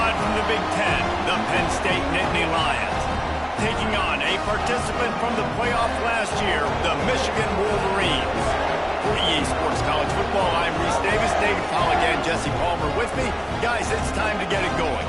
side from the Big Ten, the Penn State Nittany Lions. Taking on a participant from the playoff last year, the Michigan Wolverines. For EA Sports College Football, I'm Reese Davis, David Pollack, and Jesse Palmer with me. Guys, it's time to get it going.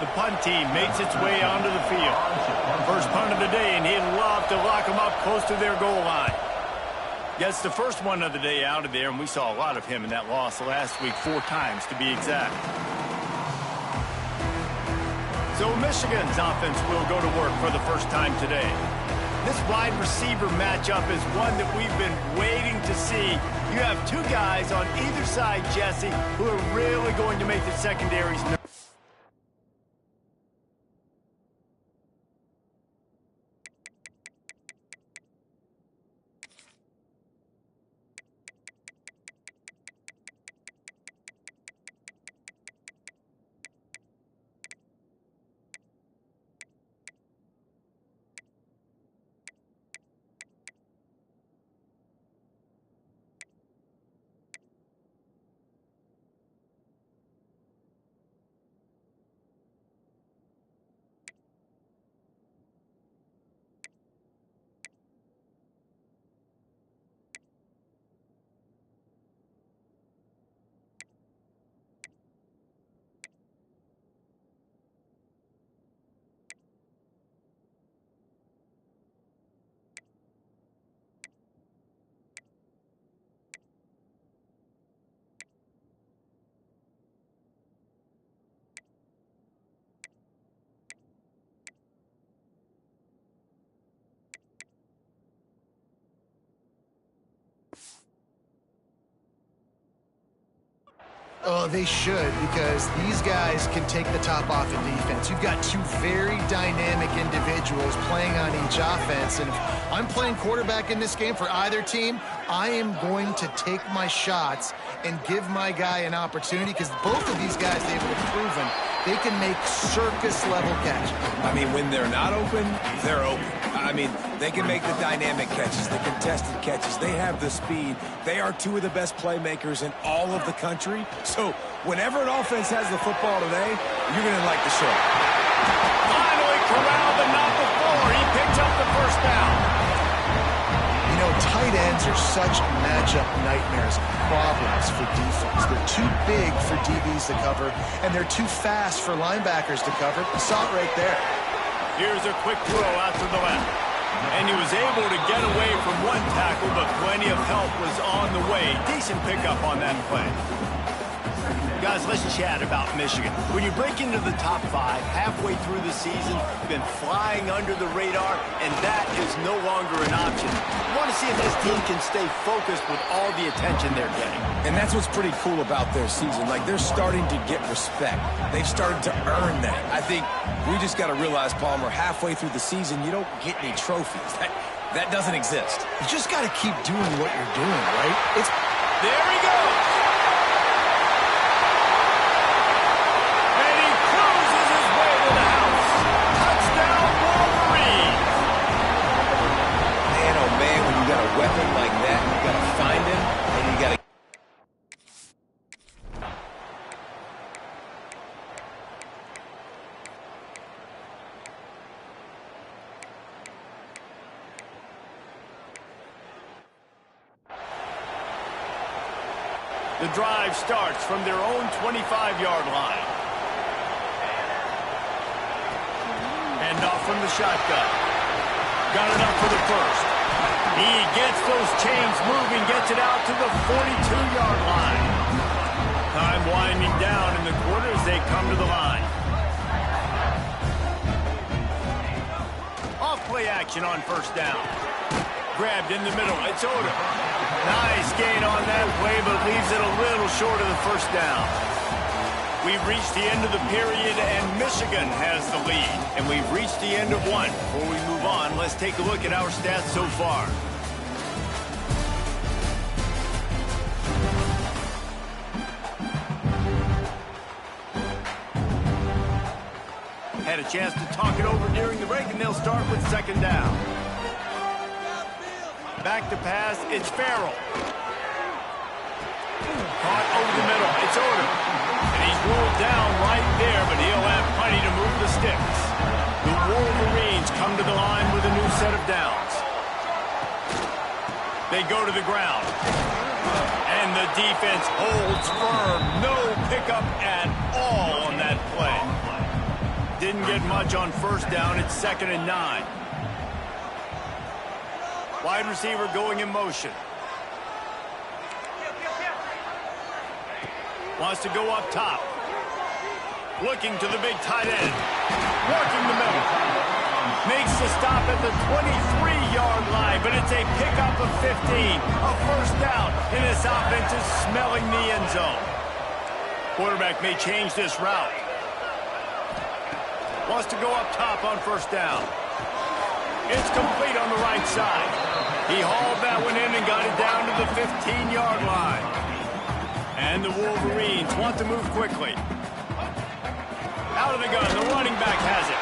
The punt team makes its way onto the field. First punt of the day, and he'd love to lock them up close to their goal line. Gets the first one of the day out of there, and we saw a lot of him in that loss last week, 4 times to be exact. So Michigan's offense will go to work for the first time today. This wide receiver matchup is one that we've been waiting to see. You have 2 guys on either side, Jesse, who are really going to make the secondaries. Oh, they should, because these guys can take the top off in defense. You've got 2 very dynamic individuals playing on each offense, and if I'm playing quarterback in this game for either team, I am going to take my shots and give my guy an opportunity, because both of these guys, they've proven they can make circus-level catches. I mean, when they're not open, they're open. I mean, they can make the dynamic catches, the contested catches. They have the speed. They are 2 of the best playmakers in all of the country. So whenever an offense has the football today, you're going to like the show. Finally corralled, but not before. He picked up the first down. You know, tight ends are such matchup nightmares, problems for defense. They're too big for DBs to cover, and they're too fast for linebackers to cover. You saw it right there. Here's a quick throw out to the left. And he was able to get away from one tackle, but plenty of help was on the way. Decent pickup on that play. Guys, let's chat about Michigan. When you break into the top 5 halfway through the season, you've been flying under the radar, and that is no longer an option. You want to see if this team can stay focused with all the attention they're getting. And that's what's pretty cool about their season. Like, they're starting to get respect. They've started to earn that. I think we just got to realize, Palmer, halfway through the season, you don't get any trophies. That doesn't exist. You just got to keep doing what you're doing, right? There he goes. Weapon like that, you got to find him, and you got to... The drive starts from their own 25-yard line. And off from the shotgun. Got it up for the first. He gets those chains moving, gets it out to the 42-yard line. Time winding down in the quarter as they come to the line. Off play action on first down. Grabbed in the middle. It's Odom. Nice gain on that play, but leaves it a little short of the first down. We've reached the end of the period, and Michigan has the lead. And we've reached the end of one. Before we move on, let's take a look at our stats so far. Had a chance to talk it over during the break, and they'll start with second down. Back to pass, it's Farrell. Caught over the middle, it's Odom. And he's ruled down right there, but he'll have plenty to move the sticks. The Wolverines come to the line with a new set of downs. They go to the ground. And the defense holds firm. No pickup at all on that play. Didn't get much on first down. It's 2nd and 9. Wide receiver going in motion. Wants to go up top. Looking to the big tight end. Working the middle. Makes the stop at the 23-yard line, but it's a pickup of 15. A first down, and this offense is smelling the end zone. Quarterback may change this route. Wants to go up top on first down. It's complete on the right side. He hauled that one in and got it down to the 15-yard line. And the Wolverines want to move quickly. Out of the gun, the running back has it.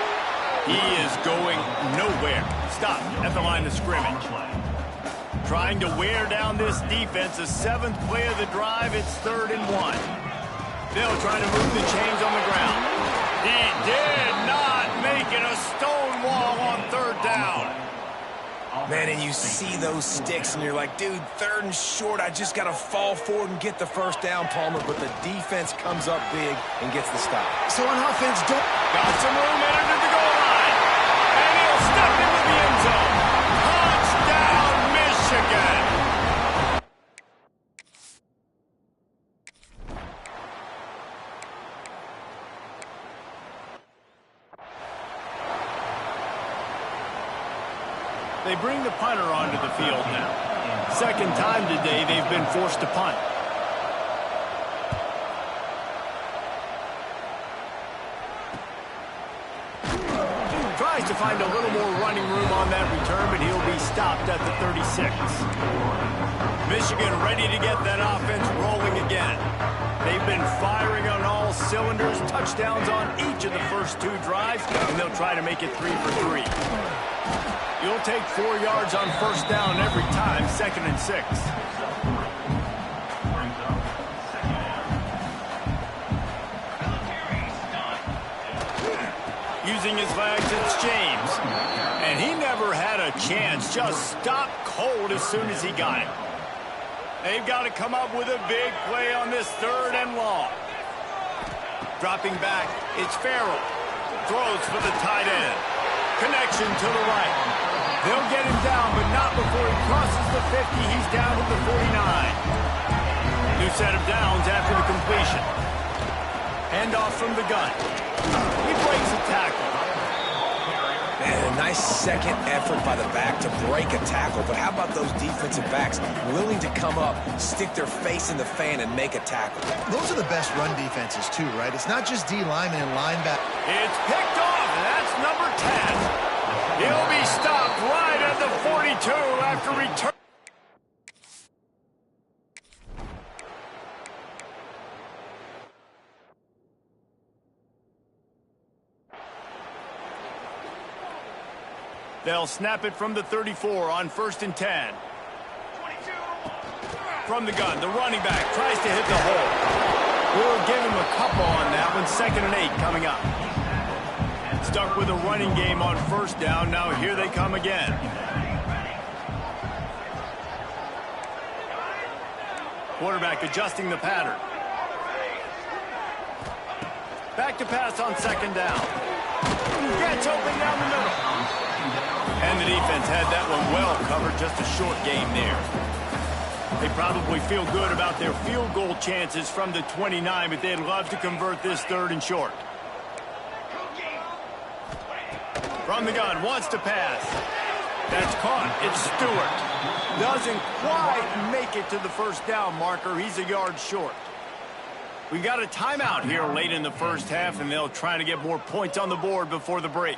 He is going nowhere. Stop at the line of scrimmage. Trying to wear down this defense. The 7th play of the drive. It's 3rd and 1. They'll try to move the chains on the ground. He did not make it a stone wall on 3rd down. Man, and you see those sticks, and you're like, dude, 3rd and short. I just got to fall forward and get the first down, Palmer. But the defense comes up big and gets the stop. So on offense, got some room, entered at the goal line. And he'll step into the end zone. Touchdown, Michigan. They bring the punter onto the field now. 2nd time today they've been forced to punt. Tries to find a little more running room on that return, but he'll be stopped at the 36. Michigan ready to get that offense rolling again. They've been firing on all cylinders, touchdowns on each of the first 2 drives, and they'll try to make it 3 for 3. You'll take 4 yards on first down every time, 2nd and 6. Using his legs, it's James. And he never had a chance, just stopped cold as soon as he got it. They've got to come up with a big play on this 3rd and long. Dropping back, it's Farrell. Throws for the tight end. Connection to the right. They'll get him down, but not before he crosses the 50. He's down to the 49. New set of downs after the completion. Handoff from the gun. He breaks a tackle. Man, a nice second effort by the back to break a tackle. But how about those defensive backs willing to come up, stick their face in the fan, and make a tackle? those are the best run defenses, too, right? It's not just D linemen and linebackers. It's picked off, and that's number 10. He'll be stopped right at the 42 after return. They'll snap it from the 34 on 1st and 10. From the gun, the running back tries to hit the hole. We'll give him a couple on that one. 2nd and 8 coming up. Stuck with a running game on first down. Now here they come again. Quarterback adjusting the pattern. Back to pass on 2nd down. Gets open down the middle. And the defense had that one well covered. Just a short game there. They probably feel good about their field goal chances from the 29, but they'd love to convert this 3rd and short. From the gun, wants to pass. That's caught. It's Stewart. Doesn't quite make it to the first down marker. He's a yard short. We got a timeout here late in the first half, and they'll try to get more points on the board before the break.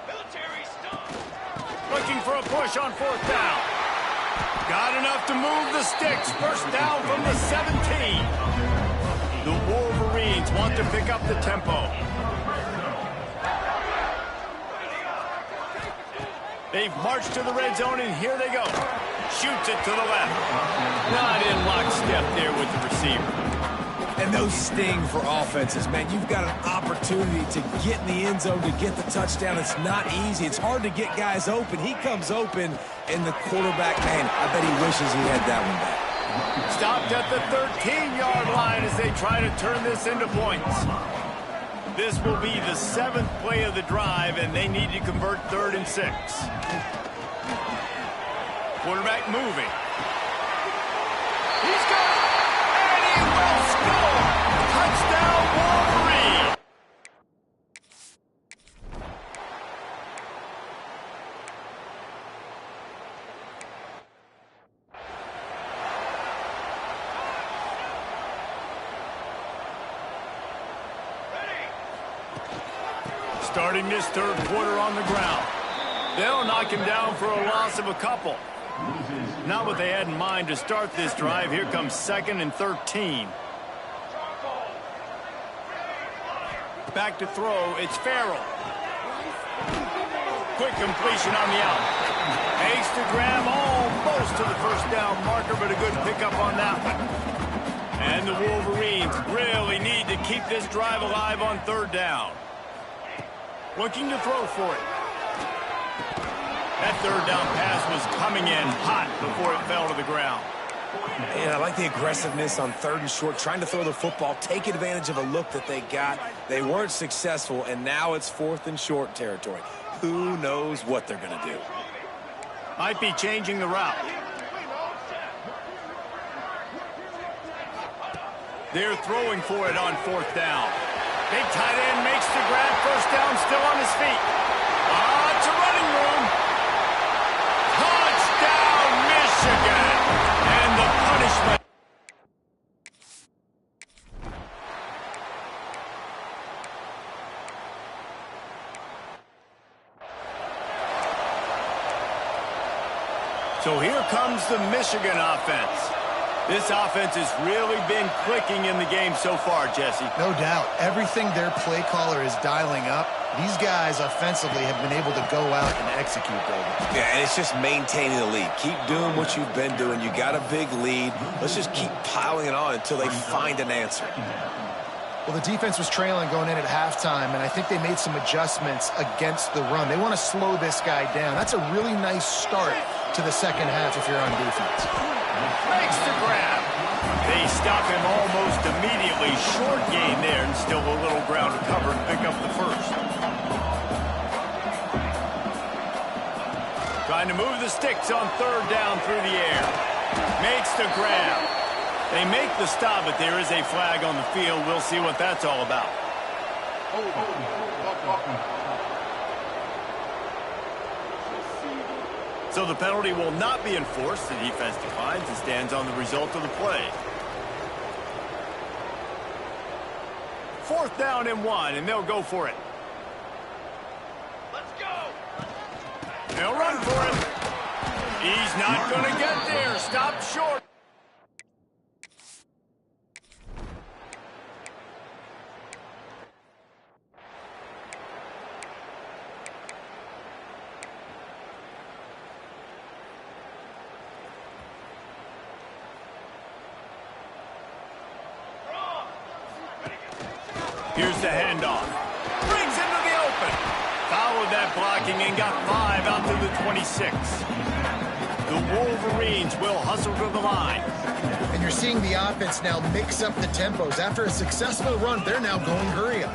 Looking for a push on fourth down. Got enough to move the sticks. First down from the 17. The Wolverines want to pick up the tempo. They've marched to the red zone, and here they go. Shoots it to the left. Not in lockstep there with the receiver. And those sting for offenses, man. You've got an opportunity to get in the end zone, to get the touchdown. It's not easy. It's hard to get guys open. He comes open, and the quarterback, man, I bet he wishes he had that one back. Stopped at the 13-yard line as they try to turn this into points. This will be the 7th play of the drive, and they need to convert 3rd and 6. Quarterback moving. He's got it, and he will score! Touchdown, Wolverine! Starting this third quarter on the ground. They'll knock him down for a loss of a couple. Not what they had in mind to start this drive. Here comes 2nd and 13. Back to throw. It's Farrell. Quick completion on the out. Makes the grab almost to the first down marker, but a good pickup on that one. And the Wolverines really need to keep this drive alive on 3rd down. Looking to throw for it. That 3rd down pass was coming in hot before it fell to the ground. Man, I like the aggressiveness on 3rd and short, trying to throw the football, take advantage of a look that they got. They weren't successful, and now it's 4th and short territory. Who knows what they're going to do? Might be changing the route. They're throwing for it on 4th down. Big tight end makes the grab. First down, still on his feet. It's a running room. Touchdown, Michigan. And the punishment. So here comes the Michigan offense. This offense has really been clicking in the game so far, Jesse. No doubt. Everything their play caller is dialing up, these guys offensively have been able to go out and execute, baby. Yeah, and it's just maintaining the lead. Keep doing what you've been doing. You got a big lead. Let's just keep piling it on until they find an answer. Well, the defense was trailing going in at halftime, and I think they made some adjustments against the run. They want to slow this guy down. That's a really nice start to the second half if you're on defense. Makes the grab. They stop him almost immediately. Short gain there, and still a little ground to cover and pick up the first. Trying to move the sticks on 3rd down through the air. Makes the grab. They make the stop, but there is a flag on the field. We'll see what that's all about. So the penalty will not be enforced. The defense declines and stands on the result of the play. 4th down and 1, and they'll go for it. Let's go. They'll run for him. He's not going to get there. Stop short. Here's the handoff. Brings into the open. Followed that blocking and got 5 out to the 26. The Wolverines will hustle to the line. And you're seeing the offense now mix up the tempos. After a successful run, they're now going hurry up.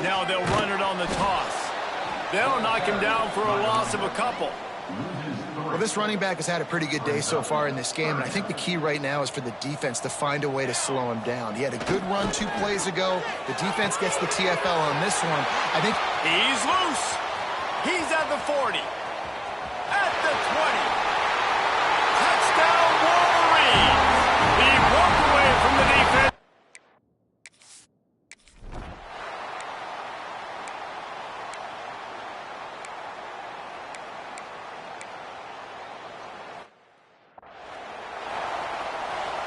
Now they'll run it on the toss. They'll knock him down for a loss of a couple. Well, this running back has had a pretty good day so far in this game, and I think the key right now is for the defense to find a way to slow him down. He had a good run 2 plays ago. The defense gets the TFL on this one. I think he's loose. He's at the 40. At the 20. Touchdown, Wolverine. He broke away from the defense.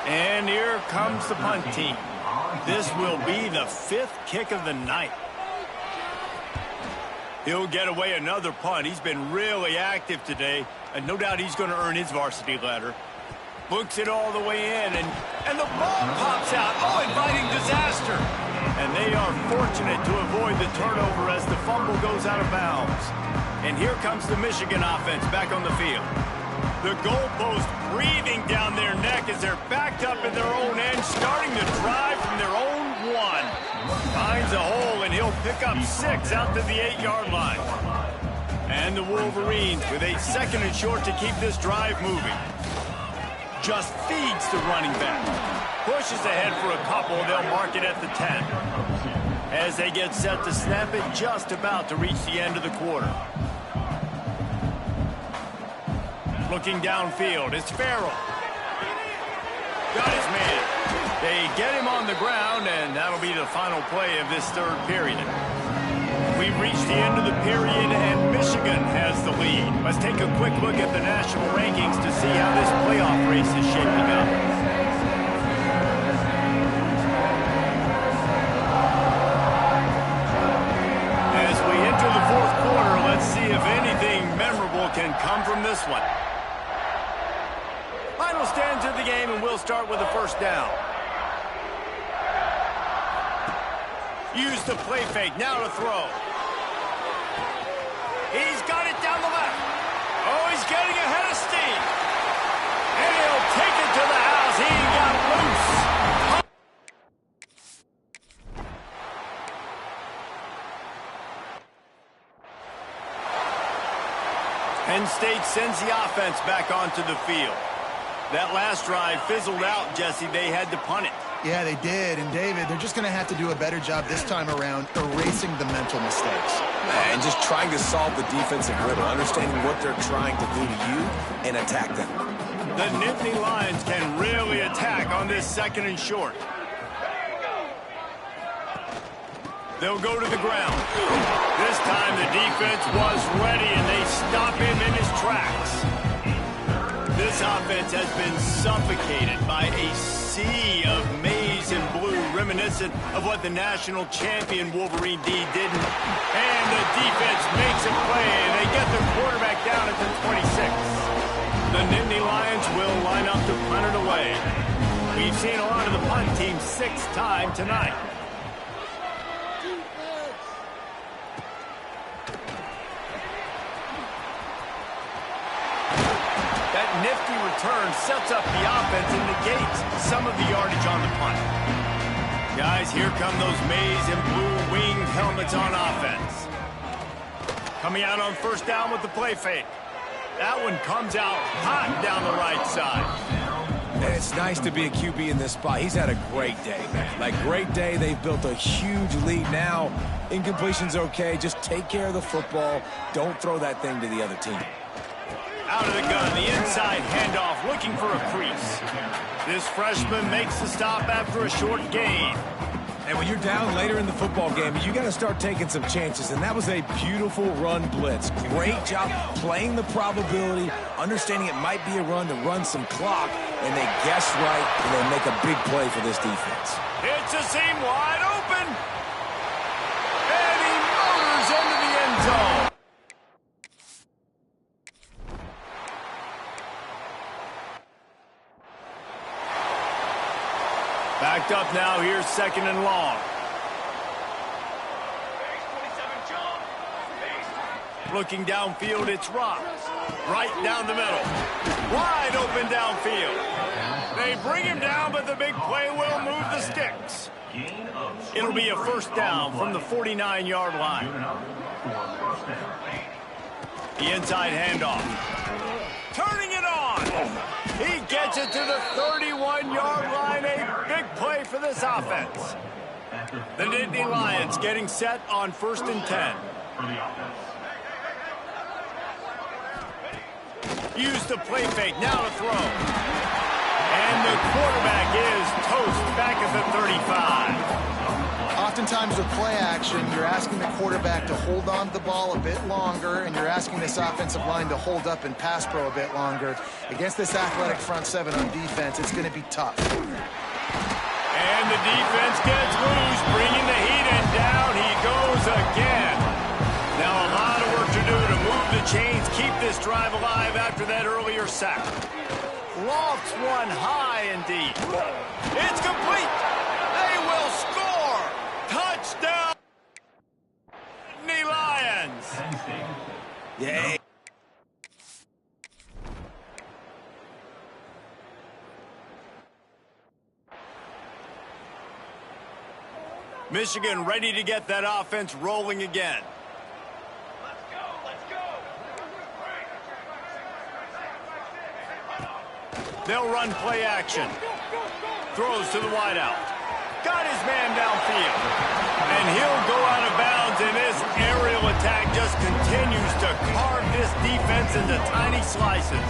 And here comes the punt team. This will be the 5th kick of the night. He'll get away another punt. He's been really active today, and no doubt he's going to earn his varsity letter. Books it all the way in, and the ball pops out. Oh, inviting disaster. And they are fortunate to avoid the turnover as the fumble goes out of bounds. And here comes the Michigan offense back on the field. The goalpost breathing down their neck as they're backed up in their own end, starting the drive from their own 1. Finds a hole, and he'll pick up 6 out to the 8-yard line. And the Wolverines with a 2nd and short to keep this drive moving. Just feeds the running back. Pushes ahead for a couple. They'll mark it at the 10. As they get set to snap it, just about to reach the end of the quarter. Looking downfield, it's Farrell. Got his man. They get him on the ground, and that'll be the final play of this 3rd period. We've reached the end of the period, and Michigan has the lead. Let's take a quick look at the national rankings to see how this playoff race is shaping up. As we enter the 4th quarter, let's see if anything memorable can come from this one. Final stand to the game, and we'll start with the 1st down. Use the play fake, now to throw. He's got it down the left. Oh, he's getting ahead of steam. And he'll take it to the house. He got loose. Penn State sends the offense back onto the field. That last drive fizzled out, Jesse. They had to punt it. Yeah, they did. And, David, they're just going to have to do a better job this time around erasing the mental mistakes. And just trying to solve the defensive riddle, understanding what they're trying to do to you and attack them. The Nittany Lions can really attack on this 2nd and short. They'll go to the ground. This time the defense was ready, and they stop him in his tracks. This offense has been suffocated by a sea of maize and blue, reminiscent of what the national champion Wolverine D didn't. And the defense makes a play, and they get their quarterback down at the 26. The Nittany Lions will line up to punt it away. We've seen a lot of the punt team 6th time tonight. That nifty return sets up the offense and negates some of the yardage on the punt. Guys, here come those maize and blue winged helmets on offense. Coming out on 1st down with the play fake. That one comes out hot down the right side. And it's nice to be a QB in this spot. He's had a great day, man. Like, great day. They've built a huge lead now. Incompletion's okay. Just take care of the football. Don't throw that thing to the other team. Out of the gun, the inside handoff, looking for a crease. This freshman makes the stop after a short gain. And when you're down later in the football game, you got to start taking some chances. And that was a beautiful run blitz. Great job playing the probability, understanding it might be a run to run some clock, and they guess right, and they make a big play for this defense. It's a seam wide open. And he motors into the end zone. Backed up now, here's 2nd and long. Looking downfield, it's Rock. Right down the middle. Wide open downfield. They bring him down, but the big play will move the sticks. It'll be a 1st down from the 49-yard line. The inside handoff. Turning it on. He gets it to the 31-yard line. A big play for this offense. The Nittany Lions getting set on 1st and 10. Use the play fake, now to throw. And the quarterback is toast back at the 35. Oftentimes with play action, you're asking the quarterback to hold on to the ball a bit longer, and you're asking this offensive line to hold up and pass pro a bit longer. Against this athletic front seven on defense, it's going to be tough. And the defense gets loose, bringing the heat, and down he goes again. Now a lot of work to do to move the chains, keep this drive alive after that earlier sack. Lofts one high and deep. It's complete. They will score. Touchdown, Nittany Lions. Yay. Michigan ready to get that offense rolling again. Let's go. They'll run play action. Throws to the wideout. Got his man downfield. And he'll go out of bounds, and this aerial attack just continues to carve this defense into tiny slices.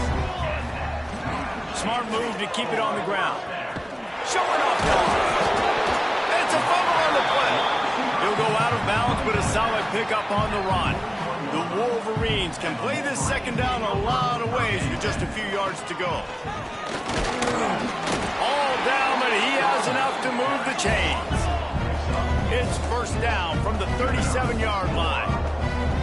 Smart move to keep it on the ground. Showing off the arm. It's a fumble on the play. He'll go out of bounds, but a solid pickup on the run. The Wolverines can play this second down a lot of ways with just a few yards to go. All down, but he has enough to move the chains. It's first down from the 37-yard line.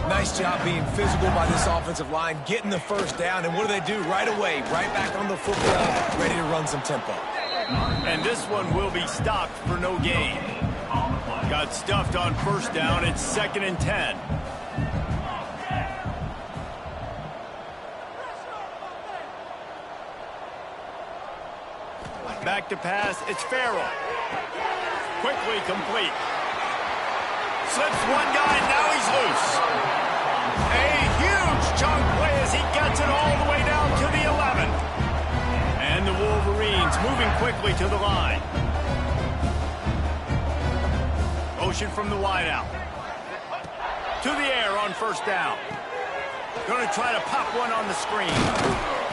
Nice job being physical by this offensive line, getting the first down, and what do? Right away, right back on the football, ready to run some tempo. And this one will be stopped for no gain. Got stuffed on first down. It's 2nd and 10. Back to pass. It's Farrell. Quickly complete. Slips one guy. Now he's loose. A huge chunk play as he gets it all the way down to the 11. And the Wolverines moving quickly to the line. Motion from the wideout. To the air on first down. Going to try to pop one on the screen.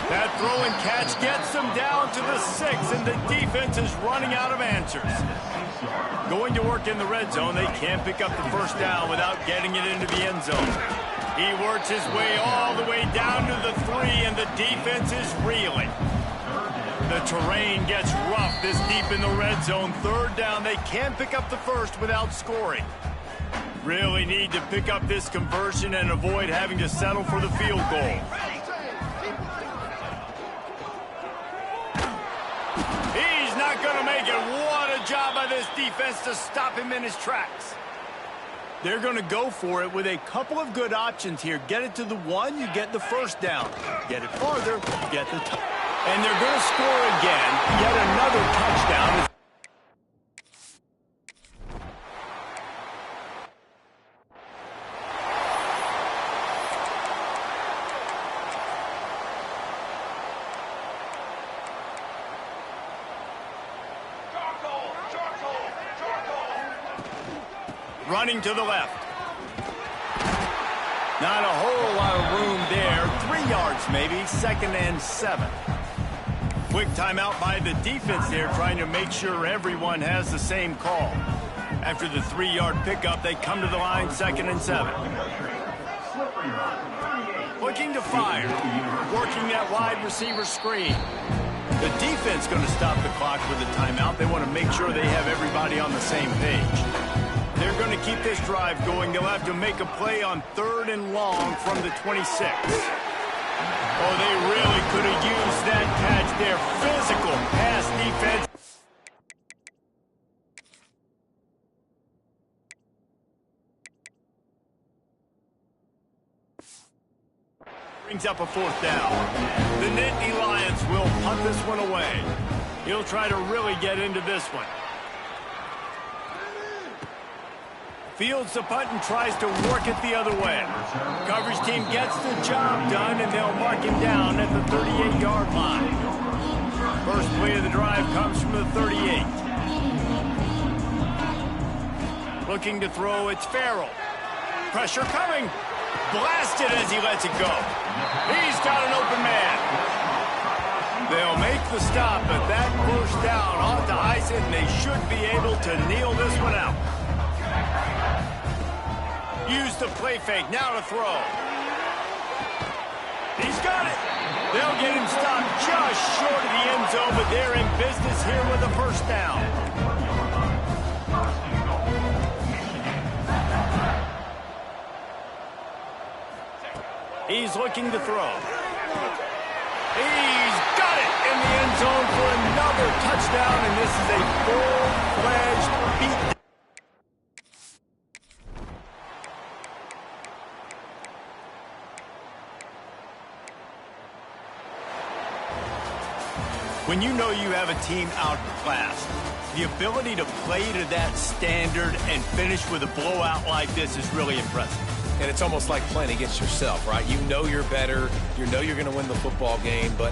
That throw and catch gets them down to the 6, and the defense is running out of answers. Going to work in the red zone, they can't pick up the first down without getting it into the end zone. He works his way all the way down to the 3, and the defense is reeling. The terrain gets rough this deep in the red zone. Third down, they can't pick up the first without scoring. Really need to pick up this conversion and avoid having to settle for the field goal. He's not going to make it. What a job by this defense to stop him in his tracks. They're going to go for it with a couple of good options here. Get it to the 1, you get the first down. Get it farther, you get the touchdown. And they're going to score again. Yet another touchdown. Running to the left. Not a whole lot of room there. 3 yards maybe. 2nd and 7. Quick timeout by the defense there, trying to make sure everyone has the same call. After the 3-yard pickup, they come to the line, 2nd and 7. Looking to fire. Working that wide receiver screen. The defense going to stop the clock with a timeout. They want to make sure they have everybody on the same page. They're going to keep this drive going. They'll have to make a play on 3rd and long from the 26. Oh, they really could have used that catch there. Physical pass defense. Brings up a 4th down. The Nittany Lions will punt this one away. He'll try to really get into this one. Fields the punt and tries to work it the other way. Coverage team gets the job done, and they'll mark him down at the 38-yard line. First play of the drive comes from the 38. Looking to throw, it's Farrell. Pressure coming. Blasted as he lets it go. He's got an open man. the stop, but that first down ought to ice it, and they should be able to kneel this one out. Use the play fake, now to throw. He's got it. They'll get him stopped just short of the end zone, but they're in business here with a first down. He's looking to throw. He's got it in the end zone for another touchdown, and this is a full-fledged beat. When you know you have a team outclassed, the ability to play to that standard and finish with a blowout like this is really impressive. And it's almost like playing against yourself, right? You know you're better. You know you're going to win the football game, but